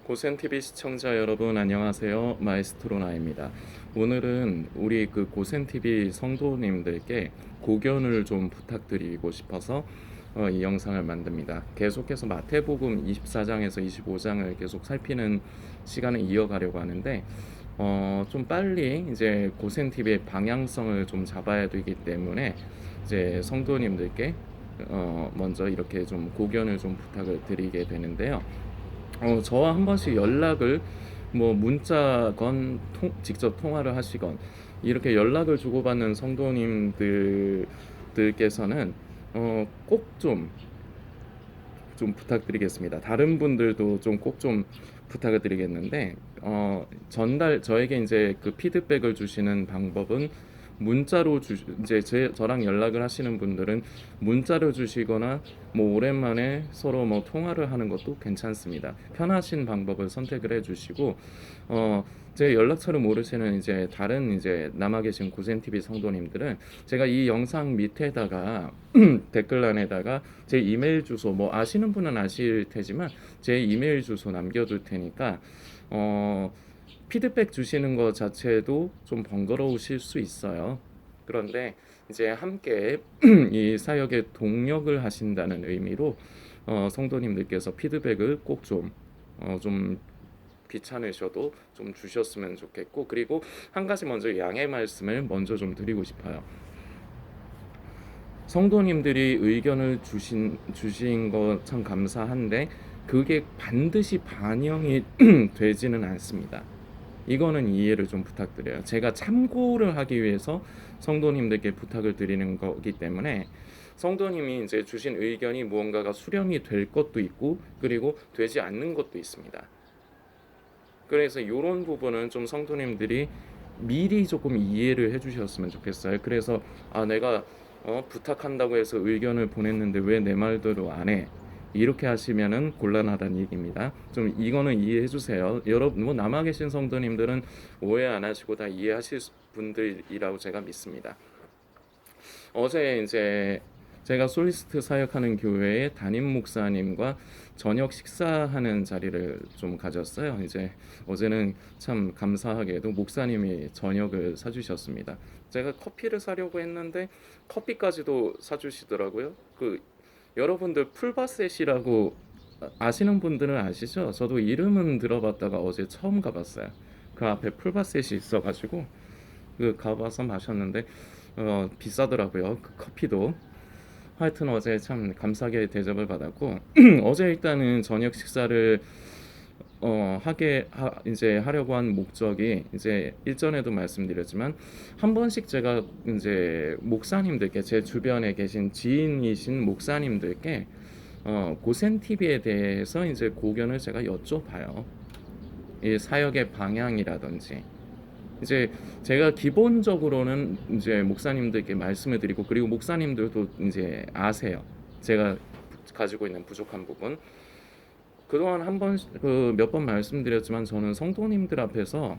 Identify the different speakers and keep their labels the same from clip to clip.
Speaker 1: 고센TV 시청자 여러분 안녕하세요. 마에스트로나입니다. 오늘은 우리 고센TV 성도님들께 고견을 좀 부탁드리고 싶어서 이 영상을 만듭니다. 계속해서 마태복음 24장에서 25장을 계속 살피는 시간을 이어가려고 하는데 좀 빨리 이제 고센TV의 방향성을 좀 잡아야 되기 때문에 이제 성도님들께 먼저 이렇게 좀 고견을 좀 부탁을 드리게 되는데요. 저와 한 번씩 연락을 뭐 문자건 직접 통화를 하시건 이렇게 연락을 주고받는 성도님들께서는 꼭 좀 부탁드리겠습니다. 다른 분들도 좀 꼭 좀 부탁을 드리겠는데 저에게 이제 그 피드백을 주시는 방법은 문자로 이제 저랑 연락을 하시는 분들은 문자로 주시거나 뭐 오랜만에 서로 뭐 통화를 하는 것도 괜찮습니다. 편하신 방법을 선택을 해주시고 제 연락처를 모르시는 이제 다른 이제 남아 계신 고센TV 성도님들은 제가 이 영상 밑에다가 댓글란에다가 제 이메일 주소 뭐 아시는 분은 아실 테지만 제 이메일 주소 남겨둘 테니까 피드백 주시는 것 자체도 좀 번거로우실 수 있어요. 그런데 이제 함께 이 사역에 동력을 하신다는 의미로 성도님들께서 피드백을 꼭 좀 귀찮으셔도 좀 주셨으면 좋겠고, 그리고 한 가지 먼저 양해 말씀을 먼저 좀 드리고 싶어요. 성도님들이 의견을 주신 거 참 감사한데 그게 반드시 반영이 되지는 않습니다. 이거는 이해를 좀 부탁드려요. 제가 참고를 하기 위해서 성도님들께 부탁을 드리는 거기 때문에 성도님이 이제 주신 의견이 무언가가 수렴이 될 것도 있고 그리고 되지 않는 것도 있습니다. 그래서 이런 부분은 좀 성도님들이 미리 조금 이해를 해주셨으면 좋겠어요. 그래서 내가 부탁한다고 해서 의견을 보냈는데 왜 내 말대로 안 해? 이렇게 하시면은 곤란하다는 얘기입니다. 좀 이거는 이해해 주세요. 여러분 뭐 남아 계신 성도님들은 오해 안 하시고 다 이해하실 분들이라고 제가 믿습니다. 어제 이제 제가 솔리스트 사역하는 교회의 담임 목사님과 저녁 식사하는 자리를 좀 가졌어요. 이제 어제는 참 감사하게도 목사님이 저녁을 사주셨습니다. 제가 커피를 사려고 했는데 커피까지도 사주시더라고요. 여러분들 풀바셋이라고 아시는 분들은 아시죠? 저도 이름은 들어봤다가 어제 처음 가봤어요. 그 앞에 풀바셋이 있어가지고 가봐서 마셨는데 비싸더라고요. 그 커피도. 하여튼 어제 참 감사하게 대접을 받았고 어제 일단은 저녁 식사를 이제 하려고 한 목적이 이제 일전에도 말씀드렸지만 한 번씩 제가 이제 목사님들께 제 주변에 계신 지인이신 목사님들께 고센 TV에 대해서 이제 고견을 제가 여쭤봐요. 이 사역의 방향이라든지 이제 제가 기본적으로는 이제 목사님들께 말씀을 드리고 그리고 목사님들도 이제 아세요. 제가 가지고 있는 부족한 부분. 그동안 몇 번 말씀드렸지만 저는 성도님들 앞에서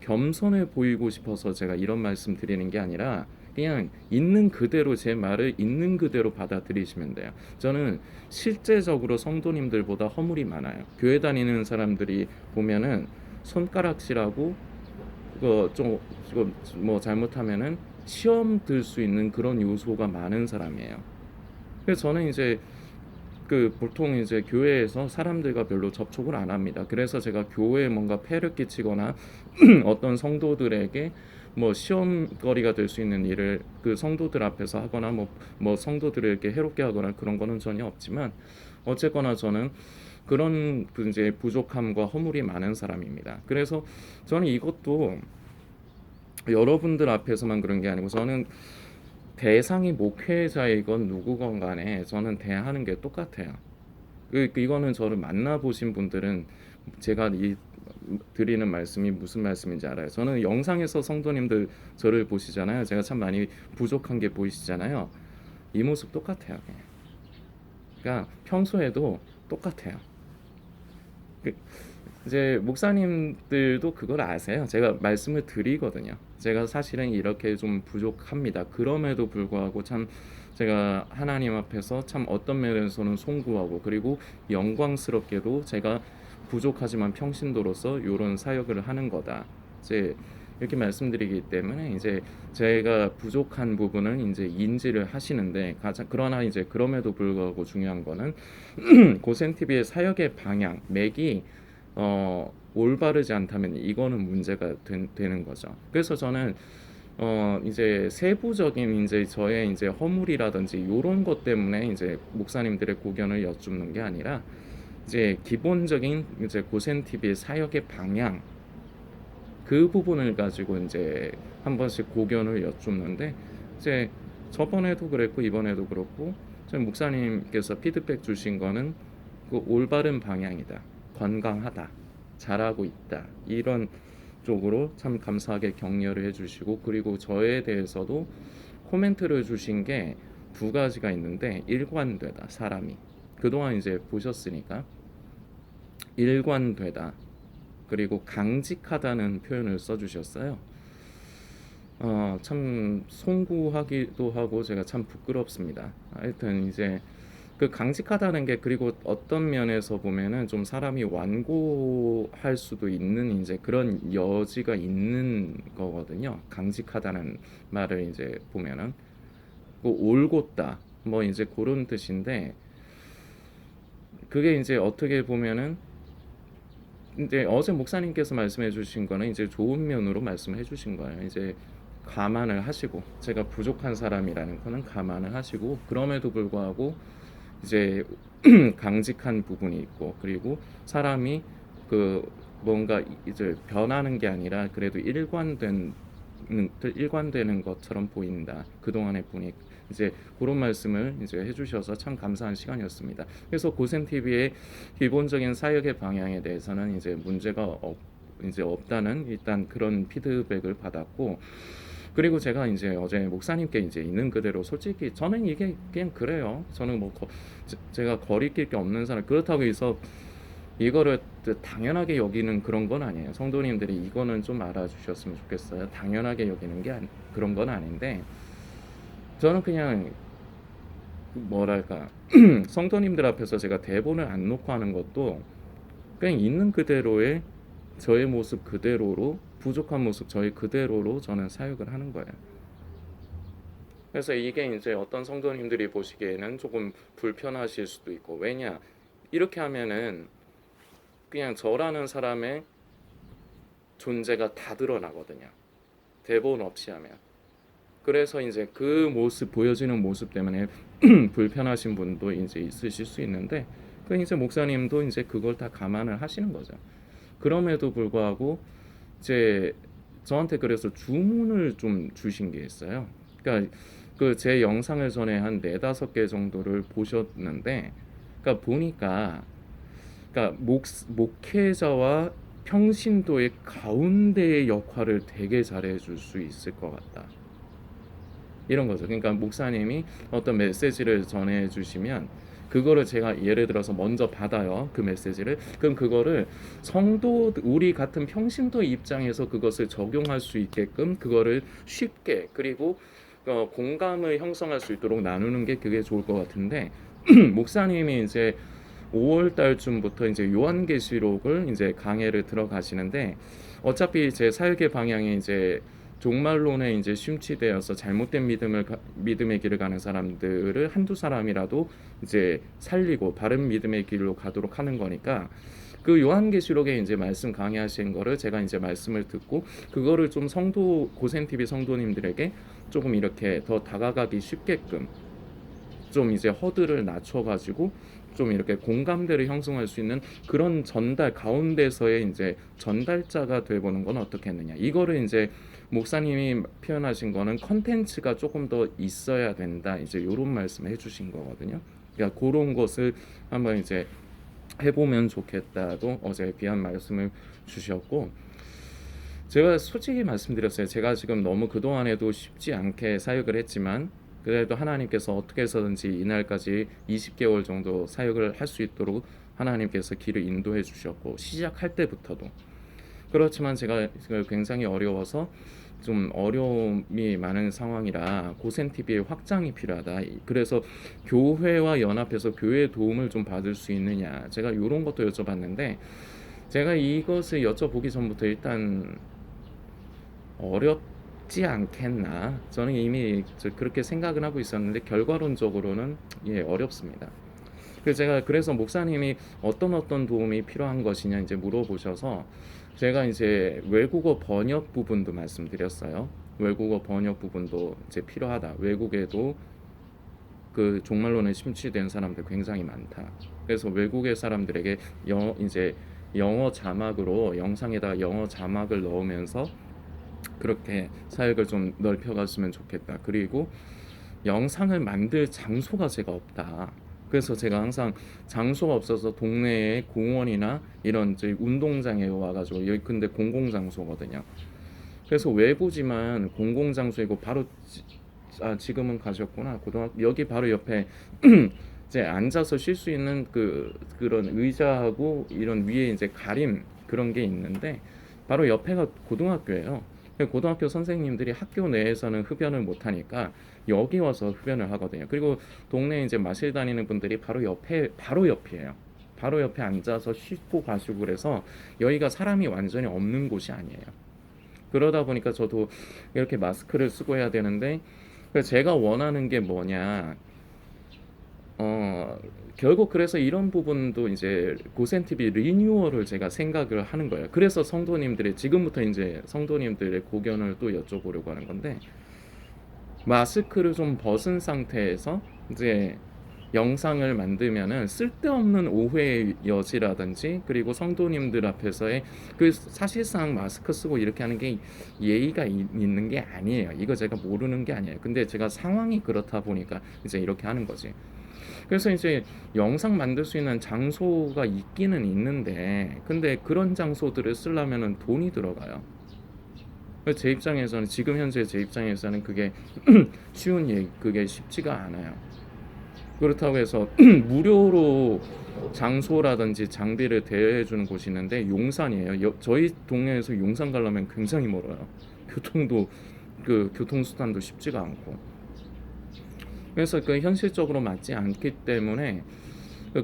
Speaker 1: 겸손해 보이고 싶어서 제가 이런 말씀 드리는 게 아니라 그냥 있는 그대로 제 말을 있는 그대로 받아들이시면 돼요. 저는 실제적으로 성도님들보다 허물이 많아요. 교회 다니는 사람들이 보면은 손가락질하고 그거 뭐 잘못하면은 시험 들 수 있는 그런 요소가 많은 사람이에요. 그래서 저는 이제 보통 이제 교회에서 사람들과 별로 접촉을 안 합니다. 그래서 제가 교회에 뭔가 폐를 끼치거나 어떤 성도들에게 뭐 시험거리가 될 수 있는 일을 그 성도들 앞에서 하거나 뭐 성도들에게 해롭게 하거나 그런 거는 전혀 없지만 어쨌거나 저는 그런 이제 부족함과 허물이 많은 사람입니다. 그래서 저는 이것도 여러분들 앞에서만 그런 게 아니고 저는 대상이 목회자이건 누구건 간에 저는 대하는 게 똑같아요. 이거는 저를 만나보신 분들은 제가 드리는 말씀이 무슨 말씀인지 알아요. 저는 영상에서 성도님들 저를 보시잖아요. 제가 참 많이 부족한 게 보이시잖아요. 이 모습 똑같아요. 그러니까 평소에도 똑같아요. 이제 목사님들도 그걸 아세요. 제가 말씀을 드리거든요. 제가 사실은 이렇게 좀 부족합니다. 그럼에도 불구하고 참 제가 하나님 앞에서 참 어떤 면에서는 송구하고 그리고 영광스럽게도 제가 부족하지만 평신도로서 이런 사역을 하는 거다. 이제 이렇게 말씀드리기 때문에 이제 제가 부족한 부분은 이제 인지를 하시는데 가장 그러나 이제 그럼에도 불구하고 중요한 거는 고센 TV의 사역의 방향, 맥이 올바르지 않다면 이거는 문제가 되는 거죠. 그래서 저는 이제 세부적인 이제 저의 이제 허물이라든지 이런 것 때문에 이제 목사님들의 고견을 여쭙는 게 아니라 이제 기본적인 이제 고센 TV의 사역의 방향 그 부분을 가지고 이제 한 번씩 고견을 여쭙는데 이제 저번에도 그랬고 이번에도 그렇고 저희 목사님께서 피드백 주신 거는 그 올바른 방향이다, 건강하다, 잘하고 있다 이런 쪽으로 참 감사하게 격려를 해주시고 그리고 저에 대해서도 코멘트를 주신 게 두 가지가 있는데 일관되다 사람이 그동안 이제 보셨으니까 일관되다 그리고 강직하다는 표현을 써주셨어요. 참 송구하기도 하고 제가 참 부끄럽습니다. 하여튼 이제 그 강직하다는 게 그리고 어떤 면에서 보면은 좀 사람이 완고할 수도 있는 이제 그런 여지가 있는 거거든요. 강직하다는 말을 이제 보면은 그 올곧다 뭐 이제 그런 뜻인데 그게 이제 어떻게 보면은 이제 어제 목사님께서 말씀해 주신 거는 이제 좋은 면으로 말씀해 주신 거예요. 이제 감안을 하시고 제가 부족한 사람이라는 거는 감안을 하시고 그럼에도 불구하고 이제 강직한 부분이 있고 그리고 사람이 그 뭔가 이제 변하는 게 아니라 그래도 일관되는 것처럼 보인다. 그동안의 분이 이제 그런 말씀을 이제 해주셔서 참 감사한 시간이었습니다. 그래서 고센 TV의 기본적인 사역의 방향에 대해서는 이제 문제가 이제 없다는 일단 그런 피드백을 받았고 그리고 제가 이제 어제 목사님께 이제 있는 그대로 솔직히 저는 이게 그냥 그래요. 저는 뭐 제가 거리낄 게 없는 사람 그렇다고 해서 이거를 당연하게 여기는 그런 건 아니에요. 성도님들이 이거는 좀 알아주셨으면 좋겠어요. 당연하게 여기는 게 그런 건 아닌데 저는 그냥 뭐랄까 성도님들 앞에서 제가 대본을 안 놓고 하는 것도 그냥 있는 그대로의 저의 모습 그대로로 부족한 모습 저의 그대로로 저는 사역을 하는 거예요. 그래서 이게 이제 어떤 성도님들이 보시기에는 조금 불편하실 수도 있고 왜냐 이렇게 하면은 그냥 저라는 사람의 존재가 다 드러나거든요. 대본 없이 하면. 그래서 이제 그 모습 보여지는 모습 때문에 불편하신 분도 이제 있으실 수 있는데 그 이제 목사님도 이제 그걸 다 감안을 하시는 거죠. 그럼에도 불구하고 이제 저한테 그래서 주문을 좀 주신 게 있어요. 그러니까 그 제 영상을 전에 한 4-5개 정도를 보셨는데 그러니까 보니까 그러니까 목회자와 평신도의 가운데의 역할을 되게 잘해줄 수 있을 것 같다. 이런 거죠. 그러니까 목사님이 어떤 메시지를 전해주시면 그거를 제가 예를 들어서 먼저 받아요. 그 메시지를. 그럼 그거를 성도 우리 같은 평신도 입장에서 그것을 적용할 수 있게끔 그거를 쉽게 그리고 공감을 형성할 수 있도록 나누는 게 그게 좋을 것 같은데 목사님이 이제 5월 달쯤부터 이제 요한계시록을 이제 강해를 들어가시는데 어차피 제 사역의 방향이 이제 종말론에 이제 심취되어서 잘못된 믿음의 길을 가는 사람들을 한두 사람이라도 이제 살리고 바른 믿음의 길로 가도록 하는 거니까 그 요한계시록에 이제 말씀 강의하신 거를 제가 이제 말씀을 듣고 그거를 좀 성도 고센 TV 성도님들에게 조금 이렇게 더 다가가기 쉽게끔 좀 이제 허들을 낮춰가지고 좀 이렇게 공감대를 형성할 수 있는 그런 전달 가운데서의 이제 전달자가 되보는 건 어떻겠느냐. 이거를 이제 목사님이 표현하신 거는 컨텐츠가 조금 더 있어야 된다. 이제 이런 말씀을 해주신 거거든요. 그러니까 그런 것을 한번 이제 해보면 좋겠다고 어제 귀한 말씀을 주셨고 제가 솔직히 말씀드렸어요. 제가 지금 너무 그동안에도 쉽지 않게 사역을 했지만 그래도 하나님께서 어떻게 해서든지 이날까지 20개월 정도 사역을 할 수 있도록 하나님께서 길을 인도해 주셨고 시작할 때부터도 그렇지만 제가 굉장히 어려워서 좀 어려움이 많은 상황이라 고센 TV의 확장이 필요하다. 그래서 교회와 연합해서 교회의 도움을 좀 받을 수 있느냐. 제가 이런 것도 여쭤봤는데 제가 이것을 여쭤보기 전부터 일단 어렵지 않겠나. 저는 이미 그렇게 생각을 하고 있었는데 결과론적으로는 어렵습니다. 그래서 목사님이 어떤 도움이 필요한 것이냐 이제 물어보셔서 제가 이제 외국어 번역 부분도 말씀드렸어요. 외국어 번역 부분도 이제 필요하다. 외국에도 그 종말론에 심취된 사람들 굉장히 많다. 그래서 외국의 사람들에게 이제 영어 자막으로 영상에다 영어 자막을 넣으면서 그렇게 사역을 좀 넓혀갔으면 좋겠다. 그리고 영상을 만들 장소가 제가 없다. 그래서 제가 항상 장소가 없어서 동네에 공원이나 이런 운동장에 와가지고 여기 근데 공공장소거든요. 그래서 외부지만 공공장소이고 바로 지금은 가셨구나. 고등학교 여기 바로 옆에 이제 앉아서 쉴 수 있는 그런 의자하고 이런 위에 이제 가림 그런 게 있는데 바로 옆에가 고등학교예요. 고등학교 선생님들이 학교 내에서는 흡연을 못 하니까 여기 와서 흡연을 하거든요. 그리고 동네에 이제 마실 다니는 분들이 바로 옆이에요. 바로 옆에 앉아서 쉬고 가시고 그래서 여기가 사람이 완전히 없는 곳이 아니에요. 그러다 보니까 저도 이렇게 마스크를 쓰고 해야 되는데 제가 원하는 게 뭐냐 결국 그래서 이런 부분도 이제 고센 TV 리뉴얼을 제가 생각을 하는 거예요. 그래서 성도님들의 지금부터 이제 성도님들의 고견을 또 여쭤보려고 하는 건데 마스크를 좀 벗은 상태에서 이제 영상을 만들면은 쓸데없는 오해의 여지라든지 그리고 성도님들 앞에서의 사실상 마스크 쓰고 이렇게 하는 게 예의가 있는 게 아니에요. 이거 제가 모르는 게 아니에요. 근데 제가 상황이 그렇다 보니까 이제 이렇게 하는 거지. 그래서 이제 영상 만들 수 있는 장소가 있기는 있는데 근데 그런 장소들을 쓰려면은 돈이 들어가요. 제 입장에서는 지금 현재 제 입장에서는 그게 그게 쉽지가 않아요. 그렇다고 해서 무료로 장소라든지 장비를 대여해 주는 곳이 있는데 용산이에요. 저희 동네에서 용산 가려면 굉장히 멀어요. 교통수단도 쉽지가 않고. 그래서 현실적으로 맞지 않기 때문에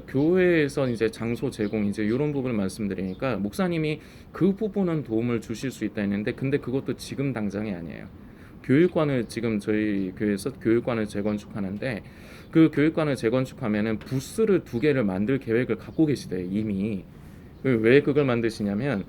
Speaker 1: 교회에서 이제 장소 제공 이제 이런 부분을 말씀드리니까 목사님이 그 부분은 도움을 주실 수 있다 했는데 근데 그것도 지금 당장이 아니에요. 교육관을 지금 저희 교회에서 교육관을 재건축하는데 그 교육관을 재건축하면은 부스를 2개를 만들 계획을 갖고 계시대요 이미. 왜 그걸 만드시냐면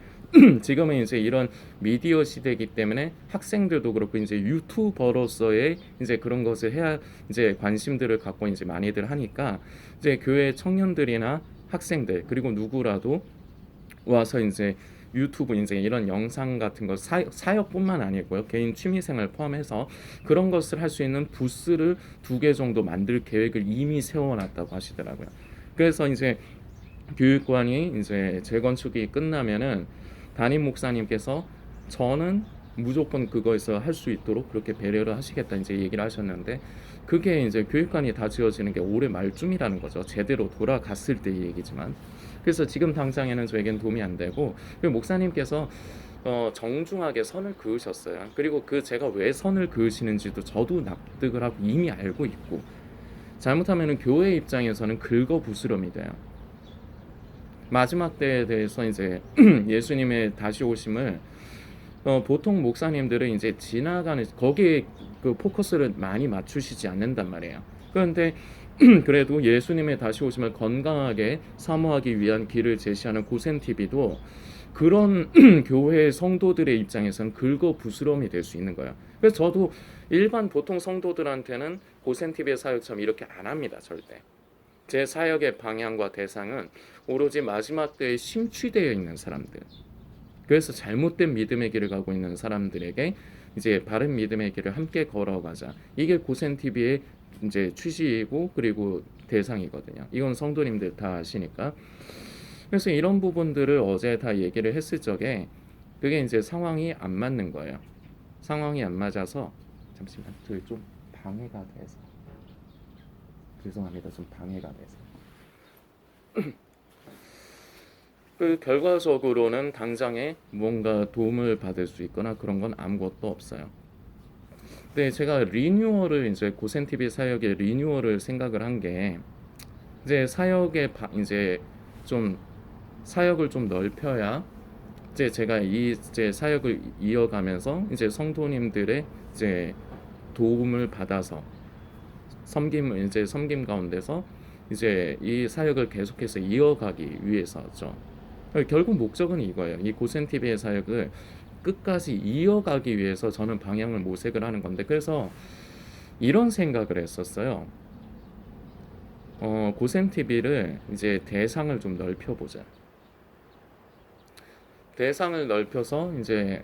Speaker 1: 지금은 이제 이런 미디어 시대이기 때문에 학생들도 그렇고 이제 유튜버로서의 이제 그런 것을 해야 이제 관심들을 갖고 이제 많이들 하니까 이제 교회 청년들이나 학생들 그리고 누구라도 와서 이제 유튜브 이제 이런 영상 같은 거 사역뿐만 아니고요 개인 취미생활 포함해서 그런 것을 할 수 있는 부스를 2개 정도 만들 계획을 이미 세워놨다고 하시더라고요. 그래서 이제 교육관이 이제 재건축이 끝나면은 담임 목사님께서 저는 무조건 그거에서 할 수 있도록 그렇게 배려를 하시겠다 이제 얘기를 하셨는데 그게 이제 교육관이 다 지어지는 게 올해 말쯤이라는 거죠. 제대로 돌아갔을 때 얘기지만. 그래서 지금 당장에는 저에겐 도움이 안 되고 목사님께서 정중하게 선을 그으셨어요. 그리고 제가 왜 선을 그으시는지도 저도 납득을 하고 이미 알고 있고 잘못하면은 교회 입장에서는 긁어부스럼이 돼요. 마지막 때에 대해서 이제 예수님의 다시 오심을 보통 목사님들은 이제 지나가는 거기에 포커스를 많이 맞추시지 않는단 말이에요. 그런데 그래도 예수님의 다시 오심을 건강하게 사모하기 위한 길을 제시하는 고센 TV도 그런 교회 성도들의 입장에서는 긁어부스럼이 될 수 있는 거예요. 그래서 저도 일반 보통 성도들한테는 고센 TV의 사역처럼 이렇게 안 합니다. 절대. 제 사역의 방향과 대상은 오로지 마지막 때에 심취되어 있는 사람들. 그래서 잘못된 믿음의 길을 가고 있는 사람들에게 이제 바른 믿음의 길을 함께 걸어가자. 이게 고센 TV의 이제 취지이고 그리고 대상이거든요. 이건 성도님들 다 아시니까. 그래서 이런 부분들을 어제 다 얘기를 했을 적에 그게 이제 상황이 안 맞는 거예요. 상황이 안 맞아서 잠시만, 저기 좀 방해가 돼서 죄송합니다. 좀 방해가 돼서. 그 결과적으로는 당장에 뭔가 도움을 받을 수 있거나 그런 건 아무것도 없어요. 근데 제가 리뉴얼을 이제 고센TV 사역의 리뉴얼을 생각을 한 게 이제 이제 좀 사역을 좀 넓혀야 이제 제가 이제 사역을 이어가면서 이제 성도님들의 이제 도움을 받아서 섬김 가운데서 이제 이 사역을 계속해서 이어가기 위해서죠. 결국 목적은 이거예요. 이 고센TV의 사역을 끝까지 이어가기 위해서 저는 방향을 모색을 하는 건데, 그래서 이런 생각을 했었어요. 고센TV를 이제 대상을 좀 넓혀보자. 대상을 넓혀서 이제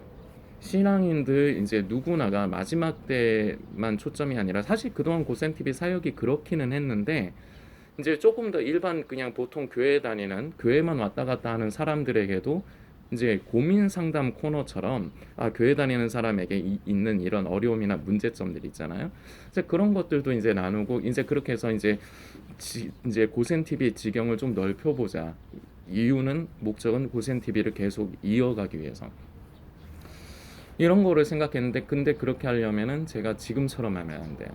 Speaker 1: 신앙인들 이제 누구나가 마지막 때만 초점이 아니라, 사실 그동안 고센TV 사역이 그렇기는 했는데 이제 조금 더 일반 그냥 보통 교회 다니는 교회만 왔다 갔다 하는 사람들에게도 이제 고민 상담 코너처럼 교회 다니는 사람에게 있는 이런 어려움이나 문제점들 있잖아요. 이제 그런 것들도 이제 나누고 이제 그렇게 해서 이제 고센TV 지경을 좀 넓혀보자. 이유는 목적은 고센TV를 계속 이어가기 위해서. 이런 거를 생각했는데, 근데 그렇게 하려면은 제가 지금처럼 하면 안 돼요.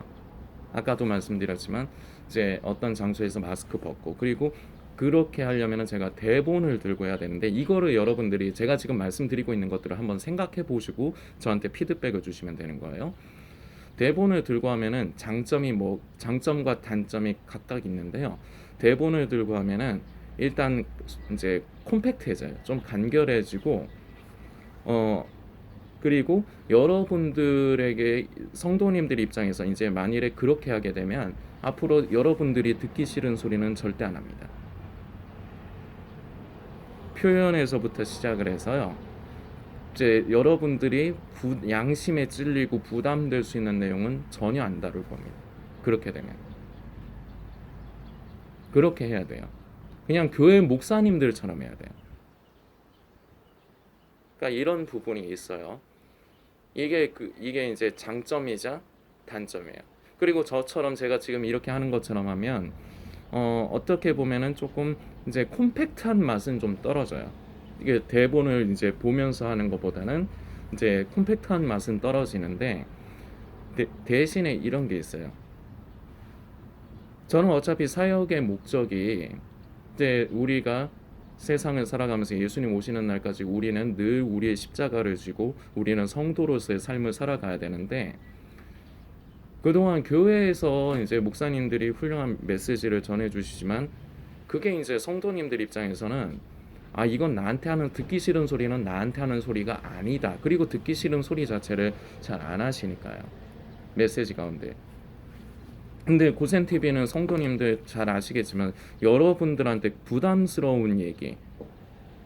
Speaker 1: 아까도 말씀드렸지만 이제 어떤 장소에서 마스크 벗고, 그리고 그렇게 하려면은 제가 대본을 들고 해야 되는데, 이거를 여러분들이 제가 지금 말씀드리고 있는 것들을 한번 생각해 보시고 저한테 피드백을 주시면 되는 거예요. 대본을 들고 하면은 장점과 단점이 각각 있는데요. 대본을 들고 하면은 일단 이제 콤팩트해져요. 좀 간결해지고 그리고 여러분들에게 성도님들 입장에서 이제 만일에 그렇게 하게 되면 앞으로 여러분들이 듣기 싫은 소리는 절대 안 합니다. 표현에서부터 시작을 해서요. 이제 여러분들이 양심에 찔리고 부담될 수 있는 내용은 전혀 안 다룰 겁니다. 그렇게 되면. 그렇게 해야 돼요. 그냥 교회 목사님들처럼 해야 돼요. 그러니까 이런 부분이 있어요. 이게 이제 장점이자 단점이에요. 그리고 저처럼 제가 지금 이렇게 하는 것처럼 하면 어떻게 보면은 조금 이제 콤팩트한 맛은 좀 떨어져요. 이게 대본을 이제 보면서 하는 것보다는 이제 콤팩트한 맛은 떨어지는데, 대신에 이런 게 있어요. 저는 어차피 사역의 목적이 이제 우리가 세상을 살아가면서 예수님 오시는 날까지 우리는 늘 우리의 십자가를 지고 우리는 성도로서의 삶을 살아가야 되는데, 그동안 교회에서 이제 목사님들이 훌륭한 메시지를 전해주시지만 그게 이제 성도님들 입장에서는 이건 나한테 하는, 듣기 싫은 소리는 나한테 하는 소리가 아니다. 그리고 듣기 싫은 소리 자체를 잘 안 하시니까요. 메시지 가운데. 근데 고센TV는 성도님들 잘 아시겠지만 여러분들한테 부담스러운 얘기,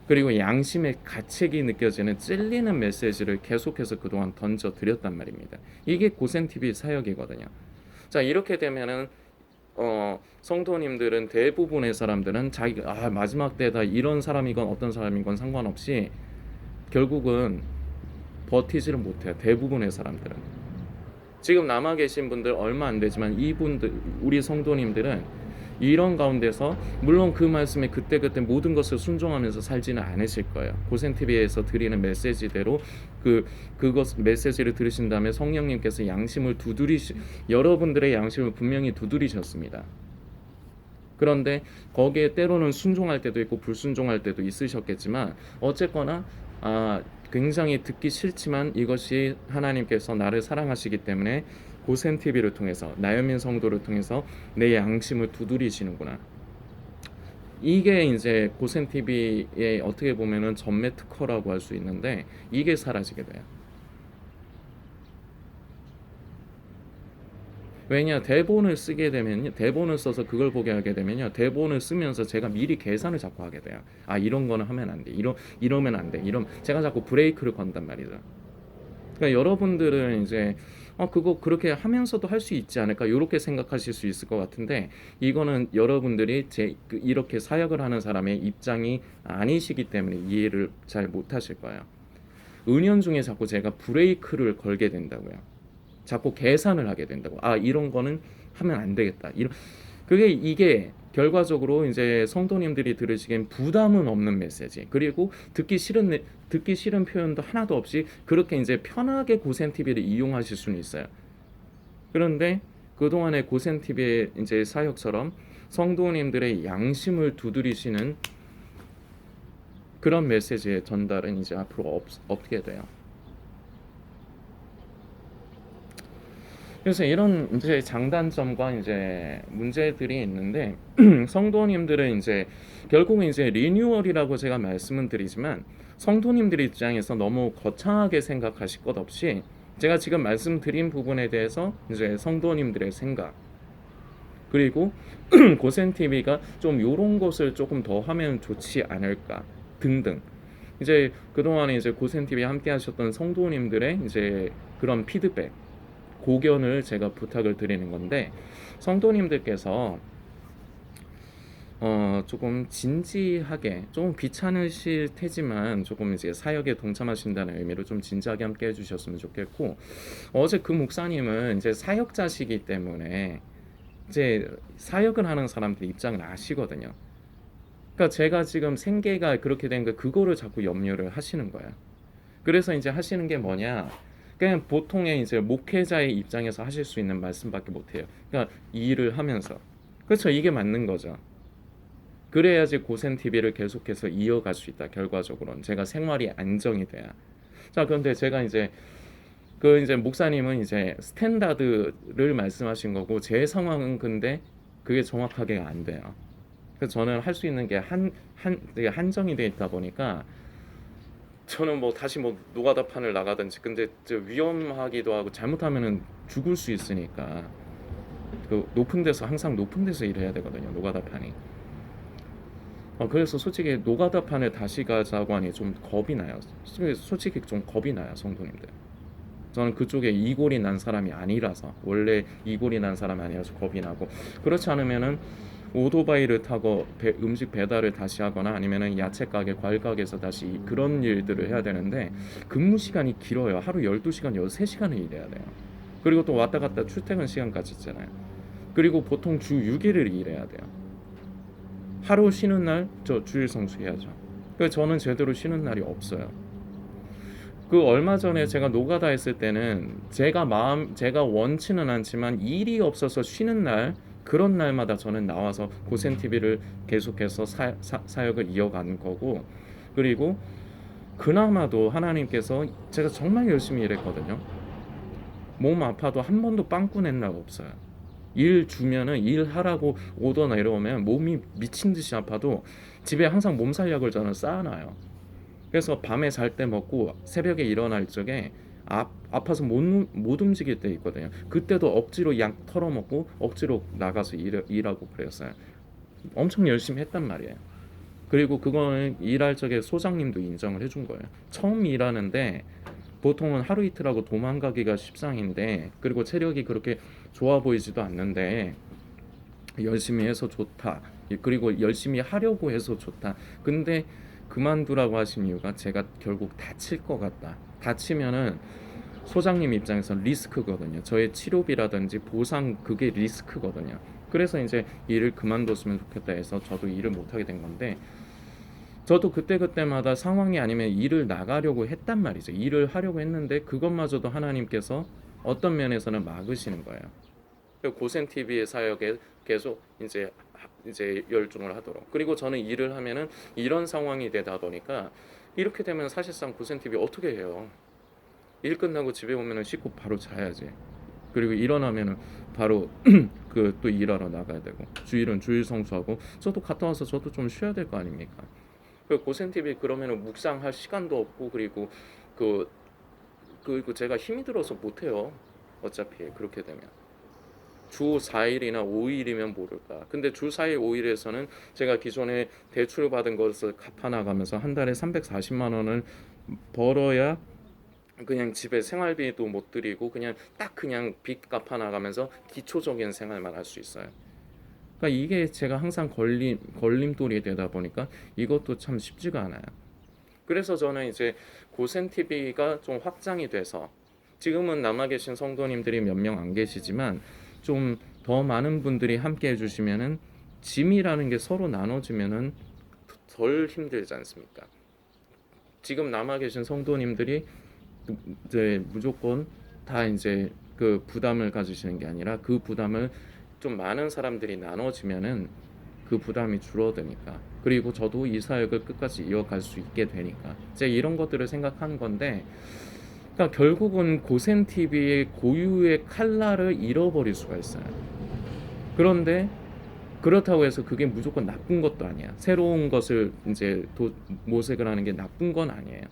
Speaker 1: 그리고 양심의 가책이 느껴지는 찔리는 메시지를 계속해서 그동안 던져 드렸단 말입니다. 이게 고센TV 사역이거든요. 자, 이렇게 되면은 성도님들은, 대부분의 사람들은 자기가 마지막 때다, 이런 사람이건 어떤 사람이건 상관없이 결국은 버티지를 못해요. 대부분의 사람들은. 지금 남아 계신 분들 얼마 안 되지만 이분들, 우리 성도님들은 이런 가운데서 물론 그 말씀에 그때그때 모든 것을 순종하면서 살지는 않으실 거예요. 고센TV에서 드리는 메시지대로 그것 메시지를 들으신 다음에 성령님께서 여러분들의 양심을 분명히 두드리셨습니다. 그런데 거기에 때로는 순종할 때도 있고 불순종할 때도 있으셨겠지만, 어쨌거나 굉장히 듣기 싫지만 이것이 하나님께서 나를 사랑하시기 때문에 고센TV를 통해서, 나연민 성도를 통해서 내 양심을 두드리시는구나. 이게 이제 고센TV의 어떻게 보면은 전매 특허라고 할 수 있는데, 이게 사라지게 돼요. 왜냐, 대본을 쓰게 되면요, 대본을 써서 그걸 보게 하게 되면요, 대본을 쓰면서 제가 미리 계산을 자꾸 하게 돼요. 이런 거는 하면 안 돼, 이러면 안 돼, 제가 자꾸 브레이크를 건단 말이죠. 그러니까 여러분들은 이제 그거 그렇게 하면서도 할 수 있지 않을까, 이렇게 생각하실 수 있을 것 같은데, 이거는 여러분들이 이렇게 사역을 하는 사람의 입장이 아니시기 때문에 이해를 잘 못하실 거예요. 은연중에 자꾸 제가 브레이크를 걸게 된다고요. 자꾸 계산을 하게 된다고. 이런 거는 하면 안 되겠다. 이게 결과적으로 이제 성도님들이 들으시기엔 부담은 없는 메시지, 그리고 듣기 싫은 표현도 하나도 없이 그렇게 이제 편하게 고센 TV를 이용하실 수는 있어요. 그런데 그동안의 고센 TV의 이제 사역처럼 성도님들의 양심을 두드리시는 그런 메시지의 전달은 이제 앞으로 없게 돼요. 그래서 이런 이제 장단점과 이제 문제들이 있는데 성도님들은 이제 결국은 이제 리뉴얼이라고 제가 말씀은 드리지만 성도님들 입장에서 너무 거창하게 생각하실 것 없이 제가 지금 말씀드린 부분에 대해서 이제 성도님들의 생각, 그리고 고센 TV가 좀 요런 것을 조금 더 하면 좋지 않을까 등등, 이제 그동안에 이제 고센 TV 함께 하셨던 성도님들의 이제 그런 피드백, 고견을 제가 부탁을 드리는 건데, 성도님들께서 조금 진지하게, 조금 귀찮으실 테지만 조금 이제 사역에 동참하신다는 의미로 좀 진지하게 함께 해주셨으면 좋겠고, 어제 그 목사님은 이제 사역자시기 때문에 이제 사역을 하는 사람들 입장을 아시거든요. 그러니까 제가 지금 생계가 그렇게 된 거, 그거를 자꾸 염려를 하시는 거야. 그래서 이제 하시는 게 뭐냐? 그냥 보통의 이제 목회자의 입장에서 하실 수 있는 말씀밖에 못 해요. 그러니까 이 일을 하면서, 그렇죠, 이게 맞는 거죠. 그래야지 고센 TV를 계속해서 이어갈 수 있다. 결과적으로는 제가 생활이 안정이 돼야. 자, 그런데 제가 이제 이제 목사님은 이제 스탠다드를 말씀하신 거고, 제 상황은 근데 그게 정확하게 안 돼요. 그래서 저는 할 수 있는 게 되게 한정이 돼 있다 보니까 저는 뭐 다시 뭐 노가다판을 나가든지, 근데 위험하기도 하고 잘못하면은 죽을 수 있으니까 그 높은 데서, 항상 높은 데서 일해야 되거든요, 노가다판이. 그래서 솔직히 노가다판에 다시 가자고 하니 좀 겁이 나요. 솔직히 좀 겁이 나요, 성도님들. 저는 그쪽에 이골이 난 사람이 아니라서, 원래 이골이 난 사람이 아니라서 겁이 나고, 그렇지 않으면은 오토바이를 타고 음식 배달을 다시 하거나 아니면은 야채 가게, 과일 가게에서 다시 그런 일들을 해야 되는데, 근무 시간이 길어요. 하루 12시간, 13시간을 일해야 돼요. 그리고 또 왔다 갔다 출퇴근 시간까지 있잖아요. 그리고 보통 주 6일을 일해야 돼요. 하루 쉬는 날 저 주일 성수해야죠. 그래서 저는 제대로 쉬는 날이 없어요. 그 얼마 전에 제가 노가다 했을 때는 제가 원치는 않지만 일이 없어서 쉬는 날, 그런 날마다 저는 나와서 고센 TV를 계속해서 사역을 이어간 거고, 그리고 그나마도 하나님께서, 제가 정말 열심히 일했거든요. 몸 아파도 한 번도 빵꾸 낸 날 없어요. 일 주면은 일하라고 오더 내려오면 몸이 미친 듯이 아파도 집에 항상 몸살약을 저는 쌓아놔요. 그래서 밤에 잘 때 먹고 새벽에 일어날 적에 아파서 못 움직일 때 있거든요. 그때도 억지로 약 털어먹고 억지로 나가서 일하고 그랬어요. 엄청 열심히 했단 말이에요. 그리고 그거는 일할 적에 소장님도 인정을 해준 거예요. 처음 일하는데 보통은 하루 이틀하고 도망가기가 십상인데, 그리고 체력이 그렇게 좋아 보이지도 않는데 열심히 해서 좋다, 그리고 열심히 하려고 해서 좋다. 근데 그만두라고 하신 이유가 제가 결국 다칠 것 같다. 다치면은 소장님 입장에서 리스크거든요. 저의 치료비라든지 보상, 그게 리스크거든요. 그래서 이제 일을 그만뒀으면 좋겠다 해서 저도 일을 못하게 된 건데, 저도 그때그때마다 상황이 아니면 일을 나가려고 했단 말이죠. 일을 하려고 했는데 그것마저도 하나님께서 어떤 면에서는 막으시는 거예요. 고센 TV의 사역에 계속 이제 열중을 하도록. 그리고 저는 일을 하면은 이런 상황이 되다 보니까, 이렇게 되면 사실상 고센 TV 어떻게 해요? 일 끝나고 집에 오면은 씻고 바로 자야지. 그리고 일어나면은 바로 그 또 일하러 나가야 되고, 주일은 주일 성수하고, 저도 갔다 와서 저도 좀 쉬어야 될 거 아닙니까? 고센 TV 그러면은 묵상할 시간도 없고, 그 그리고 제가 힘이 들어서 못 해요. 어차피 그렇게 되면 주 4일이나 5일이면 모를까. 근데 주 4일 5일에서는 제가 기존에 대출 받은 것을 갚아 나가면서 한 달에 340만 원을 벌어야 그냥 집에 생활비도 못 드리고 그냥 빚 갚아 나가면서 기초적인 생활만 할 수 있어요. 그러니까 이게 제가 항상 걸림돌이 되다 보니까 이것도 참 쉽지가 않아요. 그래서 저는 이제 고센 TV가 좀 확장이 돼서, 지금은 남아 계신 성도님들이 몇 명 안 계시지만 좀 더 많은 분들이 함께 해주시면은 짐이라는 게 서로 나눠지면은 덜 힘들지 않습니까? 지금 남아 계신 성도님들이 이제 무조건 다 이제 그 부담을 가지시는 게 아니라 그 부담을 좀 많은 사람들이 나눠지면은 그 부담이 줄어드니까, 그리고 저도 이 사역을 끝까지 이어갈 수 있게 되니까 이제 이런 것들을 생각한 건데, 그러니까 결국은 고센 TV의 고유의 칼라를 잃어버릴 수가 있어요. 그런데 그렇다고 해서 그게 무조건 나쁜 것도 아니야. 새로운 것을 이제 모색을 하는 게 나쁜 건 아니에요.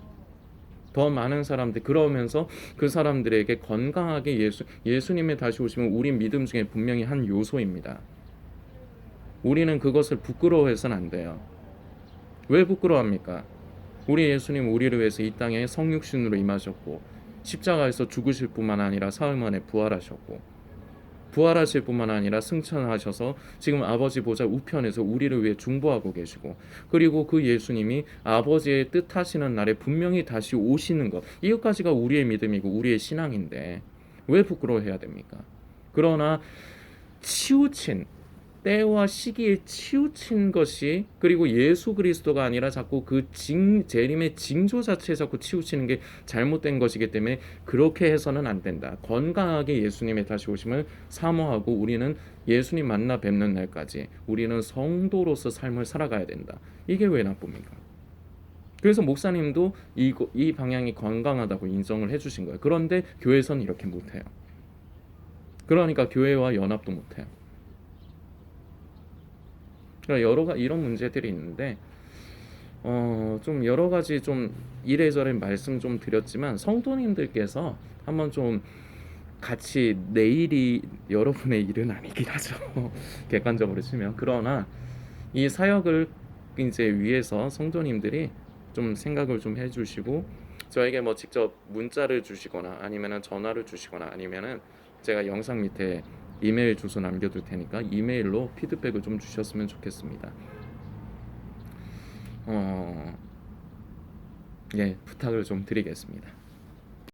Speaker 1: 더 많은 사람들, 그러면서 그 사람들에게 건강하게 예수님의 다시 오심은 우리 믿음 중에 분명히 한 요소입니다. 우리는 그것을 부끄러워해서는 안 돼요. 왜 부끄러워합니까? 우리 예수님 우리를 위해서 이 땅에 성육신으로 임하셨고 십자가에서 죽으실 뿐만 아니라 사흘 만에 부활하셨고, 부활하실 뿐만 아니라 승천하셔서 지금 아버지 보좌 우편에서 우리를 위해 중보하고 계시고, 그리고 그 예수님이 아버지의 뜻하시는 날에 분명히 다시 오시는 것, 이것까지가 우리의 믿음이고 우리의 신앙인데 왜 부끄러워해야 됩니까? 그러나 치우친, 때와 시기에 치우친 것이, 그리고 예수 그리스도가 아니라 자꾸 그 재림의 징조 자체에 자꾸 치우치는 게 잘못된 것이기 때문에 그렇게 해서는 안 된다. 건강하게 예수님의 다시 오심을 사모하고 우리는 예수님 만나 뵙는 날까지 우리는 성도로서 삶을 살아가야 된다. 이게 왜 나쁩니까? 그래서 목사님도 이 방향이 건강하다고 인정을 해주신 거예요. 그런데 교회에서는 이렇게 못해요. 그러니까 교회와 연합도 못해요. 그러니까 이런 문제들이 있는데, 좀 여러 가지 좀 이래저래 말씀 좀 드렸지만 성도님들께서 한번 좀 같이, 내일이 여러분의 일은 아니긴 하죠. 객관적으로 치면. 그러나 이 사역을 이제 위해서 성도님들이 좀 생각을 좀 해주시고 저에게 뭐 직접 문자를 주시거나 아니면은 전화를 주시거나 아니면은 제가 영상 밑에 이메일 주소 남겨둘 테니까 이메일로 피드백을 좀 주셨으면 좋겠습니다. 예, 부탁을 좀 드리겠습니다.